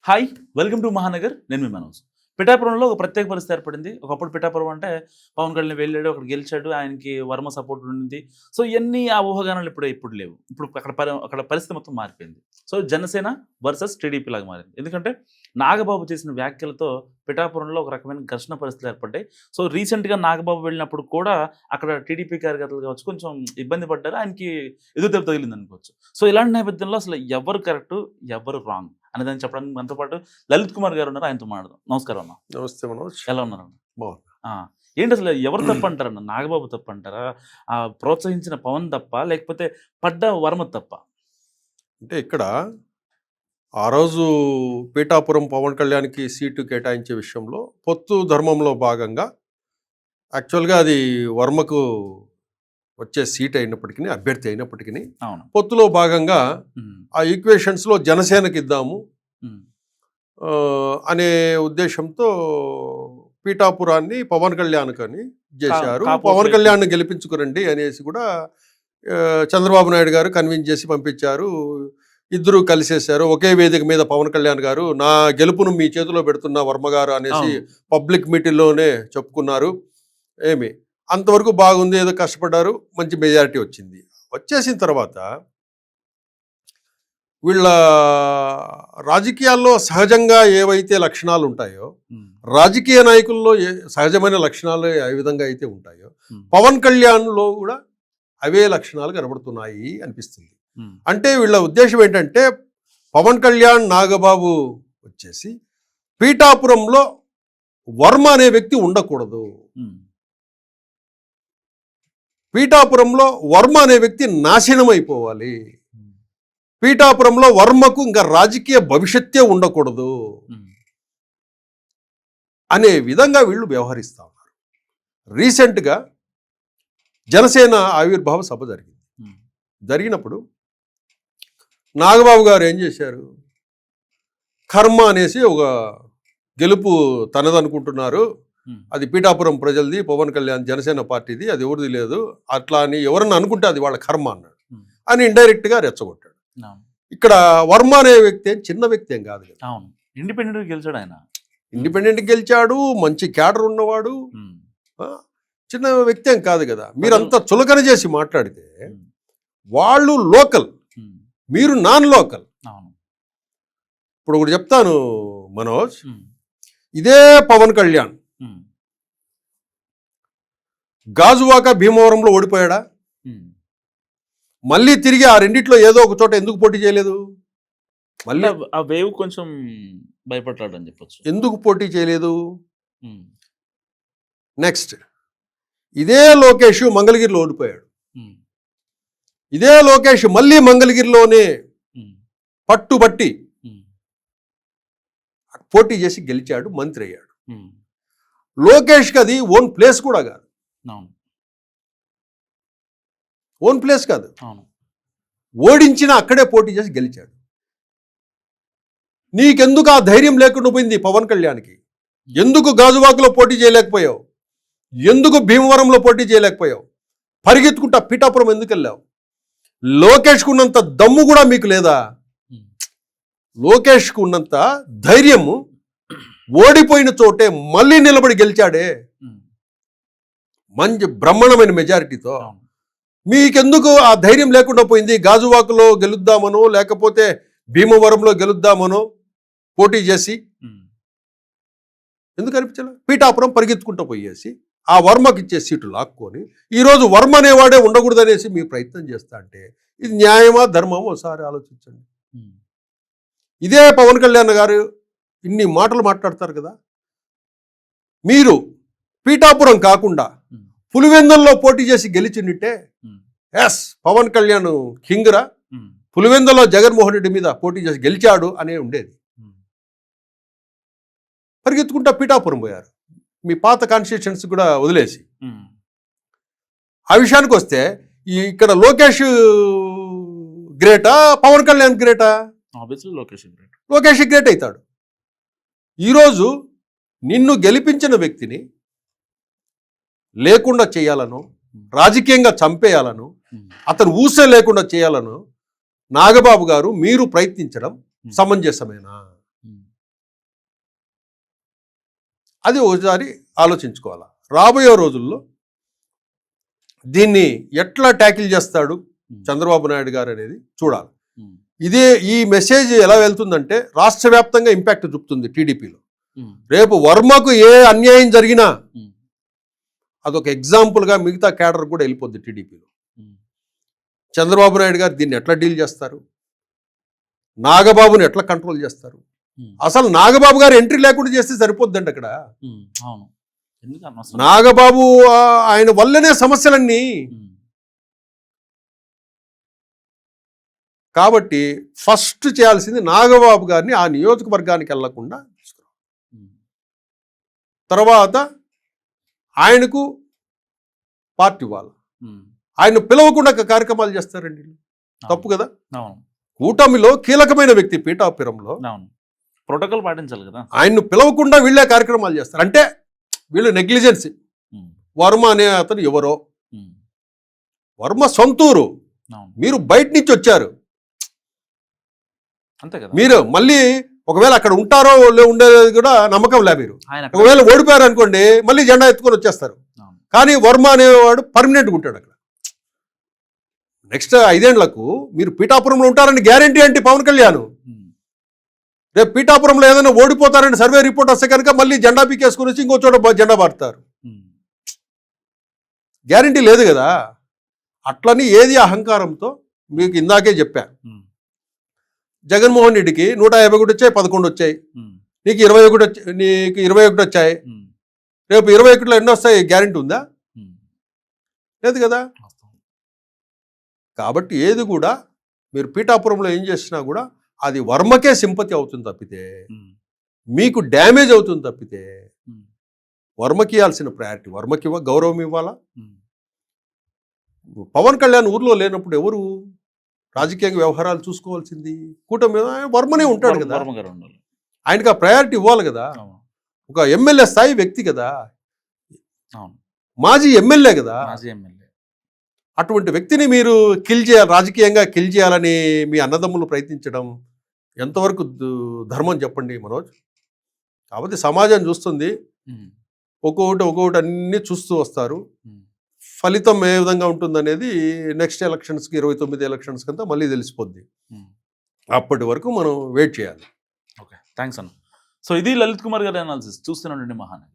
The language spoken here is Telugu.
Hi welcome to Mahanagar. నేను మీ మనోజ్. పిఠాపురంలో ఒక ప్రత్యేక పరిస్థితి ఏర్పడింది. ఒకప్పుడు పిఠాపురం అంటే పవన్ కళ్యాణ్ వెళ్ళాడు, అక్కడ గెలిచాడు, ఆయనకి వర్మ సపోర్ట్ ఉండింది. సో ఇవన్నీ ఆ ఊహాగానాలు ఇప్పుడు లేవు. ఇప్పుడు అక్కడ పరిస్థితి మొత్తం మారిపోయింది. సో జనసేన వర్సెస్ టీడీపీ లాగా మారింది. ఎందుకంటే నాగబాబు చేసిన వ్యాఖ్యలతో పిఠాపురంలో ఒక రకమైన ఘర్షణ పరిస్థితులు ఏర్పడ్డాయి. సో రీసెంట్గా నాగబాబు వెళ్ళినప్పుడు కూడా అక్కడ టీడీపీ కార్యకర్తలు కావచ్చు కొంచెం ఇబ్బంది పడ్డారు. ఆయనకి ఎదురుదెబ్బ తగిలింది అనుకోవచ్చు. సో ఇలాంటి నేపథ్యంలో అసలు ఎవరు కరెక్ట్, ఎవరు రాంగ్ అనేదాన్ని చెప్పడానికి మనతో పాటు లలిత్ కుమార్ గారు ఉన్నారు. ఆయనతో మాట్లాడదాం. నమస్కారం అన్న. నమస్తే మనోజ్. ఎలా ఉన్నారన్న? బాగున్నా. ఏంటి అసలు ఎవరు తప్పు అంటారన్న? నాగబాబు తప్పు అంటారా, ప్రోత్సహించిన పవన్ తప్ప, లేకపోతే పడ్డ వర్మ తప్ప? అంటే ఇక్కడ ఆ రోజు పీఠాపురం పవన్ కళ్యాణ్కి సీటు కేటాయించే విషయంలో పొత్తు ధర్మంలో భాగంగా యాక్చువల్గా అది వర్మకు వచ్చే సీట్ అయినప్పటికీ, అభ్యర్థి అయినప్పటికీ అవును. పొత్తులో భాగంగా ఆ ఈక్వేషన్స్లో జనసేనకి ఇద్దాము అనే ఉద్దేశంతో పీఠాపురాన్ని పవన్ కళ్యాణ్కని చేశారు. పవన్ కళ్యాణ్ గెలిపించుకురండి అనేసి కూడా చంద్రబాబు నాయుడు గారు కన్విన్స్ చేసి పంపించారు. ఇద్దరు కలిసేశారు. ఒకే వేదిక మీద పవన్ కళ్యాణ్ గారు నా గెలుపును మీ చేతిలో పెడుతున్న వర్మ గారు అనేసి పబ్లిక్ మీటింగ్లోనే చెప్పుకున్నారు. ఏమి అంతవరకు బాగుంది, ఏదో కష్టపడ్డారు, మంచి మెజారిటీ వచ్చింది. వచ్చేసిన తర్వాత వీళ్ళ రాజకీయాల్లో సహజంగా ఏవైతే లక్షణాలు ఉంటాయో, రాజకీయ నాయకుల్లో సహజమైన లక్షణాలు ఏ విధంగా అయితే ఉంటాయో, పవన్ కళ్యాణ్లో కూడా అవే లక్షణాలు కనబడుతున్నాయి అనిపిస్తుంది. అంటే వీళ్ళ ఉద్దేశం ఏంటంటే పవన్ కళ్యాణ్ నాగబాబు వచ్చేసి పీఠాపురంలో వర్మ అనే వ్యక్తి ఉండకూడదు, పీఠాపురంలో వర్మ అనే వ్యక్తి నాశనం అయిపోవాలి, పీఠాపురంలో వర్మకు ఇంకా రాజకీయ భవిష్యత్తే ఉండకూడదు అనే విధంగా వీళ్ళు వ్యవహరిస్తూ ఉన్నారు. రీసెంట్గా జనసేన ఆవిర్భావ సభ జరిగినప్పుడు నాగబాబు గారు ఏం చేశారు, కర్మ అనేసి ఒక గెలుపు తనదనుకుంటున్నారు, అది పీఠాపురం ప్రజలది, పవన్ కళ్యాణ్ జనసేన పార్టీది, అది ఎవరిది లేదు, అట్లా అని ఎవరన్నా అనుకుంటే అది వాళ్ళ కర్మ అన్నాడు అని ఇండైరెక్ట్గా రెచ్చగొట్టాడు. ఇక్కడ వర్మ అనే వ్యక్తి చిన్న వ్యక్తి ఏం కాదు కదా, ఇండిపెండెంట్ గెలిచాడు. ఆయన ఇండిపెండెంట్ గెలిచాడు, మంచి క్యాడర్ ఉన్నవాడు, చిన్న వ్యక్తి ఏం కాదు కదా. మీరంతా చులకన చేసి మాట్లాడితే వాళ్ళు లోకల్, మీరు నాన్ లోకల్. ఇప్పుడు ఒకటి చెప్తాను మనోజ్, ఇదే పవన్ కళ్యాణ్ గాజువాక భీమవరంలో ఓడిపోయాడా? మళ్ళీ తిరిగి ఆ రెండిట్లో ఏదో ఒక చోట ఎందుకు పోటీ చేయలేదు? మళ్ళీ ఆ వేవ్ కొంచెం భయపడ్డాడు అని చెప్పొచ్చు. ఎందుకు పోటీ చేయలేదు? నెక్స్ట్ ఇదే లోకేష్ మంగళగిరిలో ఓడిపోయాడు. ఇదే లోకేష్ మళ్ళీ మంగళగిరిలోనే పట్టుబట్టి పోటీ చేసి గెలిచాడు, మంత్రి అయ్యాడు. లోకేష్కి అది ఓన్ ప్లేస్ కూడా కాదు, ఓన్ ప్లేస్ కాదు, ఓడించిన అక్కడే పోటీ చేసి గెలిచాడు. నీకెందుకు ఆ ధైర్యం లేకుండా పోయింది పవన్ కళ్యాణ్కి? ఎందుకు గాజువాకలో పోటీ చేయలేకపోయావు? ఎందుకు భీమవరంలో పోటీ చేయలేకపోయావు? పరిగెత్తుకుంటా పీఠాపురం ఎందుకు వెళ్ళావు? లోకేష్కు ఉన్నంత దమ్ము కూడా మీకు లేదా? లోకేష్కు ఉన్నంత ధైర్యము ఓడిపోయిన చోటే మళ్ళీ నిలబడి గెలిచాడే మంచి బ్రహ్మాండమైన మెజారిటీతో. మీకెందుకు ఆ ధైర్యం లేకుండా పోయింది? గాజువాకలో గెలుద్దామనో లేకపోతే భీమవరంలో గెలుద్దామనో పోటీ చేసి ఎందుకు అనిపించాలి? పీఠాపురం పరిగెత్తుకుంటూ పోయేసి ఆ వర్మకి ఇచ్చే సీటు లాక్కొని ఈరోజు వర్మ అనేవాడే ఉండకూడదనేసి మీ ప్రయత్నం చేస్తా అంటే ఇది న్యాయమా ధర్మమా ఒకసారి ఆలోచించండి. ఇదే పవన్ కళ్యాణ్ గారు ఇన్ని మాటలు మాట్లాడతారు కదా, మీరు పీఠాపురం కాకుండా పులివెందుల్లో పోటీ చేసి గెలిచింటే ఎస్ పవన్ కళ్యాణ్ కింగ్రా, పులివెందులో జగన్మోహన్ రెడ్డి మీద పోటీ చేసి గెలిచాడు అనే ఉండేది. పరిగెత్తుకుంటా పీఠాపురం పోయారు, మీ పాత కాన్స్టిట్యూషన్స్ కూడా వదిలేసి. ఆ విషయానికి వస్తే ఇక్కడ లోకేష్ గ్రేటా పవన్ కళ్యాణ్ గ్రేటా? లోకేష్ గ్రేట్ అవుతాడు. ఈరోజు నిన్ను గెలిపించిన వ్యక్తిని లేకుండా చేయాలను, రాజకీయంగా చంపేయాలను, అతను ఊసే లేకుండా చేయాలను నాగబాబు గారు మీరు ప్రయత్నించడం సమంజసమేనా? అది ఒకసారి ఆలోచించుకోవాలి. రాబోయే రోజుల్లో దీన్ని ఎట్లా ట్యాకిల్ చేస్తాడు చంద్రబాబు నాయుడు గారు అనేది చూడాలి. ఇదే ఈ మెసేజ్ ఎలా వెళ్తుందంటే రాష్ట్ర వ్యాప్తంగా ఇంపాక్ట్ చూపుతుంది టీడీపీలో. రేపు వర్మకు ఏ అన్యాయం జరిగినా అదొక ఎగ్జాంపుల్గా మిగతా క్యాడర్ కూడా వెళ్ళిపోద్ది టీడీపీలో. చంద్రబాబు నాయుడు గారు దీన్ని ఎట్లా డీల్ చేస్తారు, నాగబాబుని ఎట్లా కంట్రోల్ చేస్తారు, అసలు నాగబాబు గారు ఎంట్రీ లేకుండా చేస్తే సరిపోద్దండి అక్కడ. నాగబాబు ఆయన వల్లనే సమస్యలన్నీ. కాబట్టి ఫస్ట్ చేయాల్సింది నాగబాబు గారిని ఆ నియోజకవర్గానికి వెళ్లకుండా తర్వాత ఆయనకు పార్టీ ఇవ్వాలి. ఆయన పిలవకుండా కార్యక్రమాలు చేస్తారండి, తప్పు కదా. కూటమిలో కీలకమైన వ్యక్తి పీఠాపురంలో ప్రోటోకాల్ పాటించాలి కదా. ఆయన్ను పిలవకుండా వీళ్ళే కార్యక్రమాలు చేస్తారు అంటే వీళ్ళు నెగ్లిజెన్సీ. వర్మ అనే అతను ఎవరో, వర్మ సొంతూరు, మీరు బయట నుంచి వచ్చారు, అంతే కదా. మీరు మళ్ళీ ఒకవేళ అక్కడ ఉంటారో ఉండేది కూడా నమ్మకం లే. మీరు ఒకవేళ ఓడిపోయారు అనుకోండి మళ్ళీ జెండా ఎత్తుకొని వచ్చేస్తారు. కానీ వర్మ అనేవాడు పర్మనెంట్గా ఉంటాడు అక్కడ. నెక్స్ట్ 5 ఏళ్లకు మీరు పీఠాపురంలో ఉంటారని గ్యారంటీ అంటే పవన్ కళ్యాణ్. రేపు పీఠాపురంలో ఏదైనా ఓడిపోతారని సర్వే రిపోర్ట్ వస్తే కనుక మళ్ళీ జెండా పీకేసుకుని వచ్చి ఇంకో చోట జెండా పారుతారు. గ్యారంటీ లేదు కదా. అట్లని ఏది అహంకారంతో మీకు ఇందాకే చెప్పా, జగన్మోహన్ రెడ్డికి 151 వచ్చాయి, 11 వచ్చాయి, నీకు 21 వచ్చాయి. రేపు 21లో ఎన్ని వస్తాయి గ్యారంటీ ఉందా? లేదు కదా. కాబట్టి ఏది కూడా మీరు పీఠాపురంలో ఏం చేసినా కూడా అది వర్మకే సింపతి అవుతుంది తప్పితే మీకు డ్యామేజ్ అవుతుంది తప్పితే వర్మకి ఇవ్వాల్సిన ప్రయారిటీ వర్మకి గౌరవం ఇవ్వాలా. పవన్ కళ్యాణ్ ఊర్లో లేనప్పుడు ఎవరు రాజకీయంగా వ్యవహారాలు చూసుకోవాల్సింది? కూటమి వర్మనే ఉంటాడు కదా, ఆయనకి ఆ ప్రయారిటీ ఇవ్వాలి కదా. ఒక ఎమ్మెల్యే స్థాయి వ్యక్తి కదా, మాజీ ఎమ్మెల్యే కదా. అటువంటి వ్యక్తిని మీరు కిల్ చేయాలి, రాజకీయంగా కిల్ చేయాలని మీ అన్నదమ్ములు ప్రయత్నించడం ఎంతవరకు ధర్మం చెప్పండి మనోజ్. కాబట్టి సమాజం చూస్తుంది, ఒక్కొక్కటి అన్నీ చూస్తూ వస్తారు. ఫలితం ఏ విధంగా ఉంటుందనేది నెక్స్ట్ ఎలక్షన్స్కి 29 ఎలక్షన్స్కి అంతా మళ్ళీ తెలిసిపోద్ది. అప్పటి వరకు మనం వెయిట్ చేయాలి. ఓకే, థ్యాంక్స్ అన్న. సో ఇది లలిత్ కుమార్ గారి అనాలిసిస్. చూస్తూనే ఉండండి మహానగర్.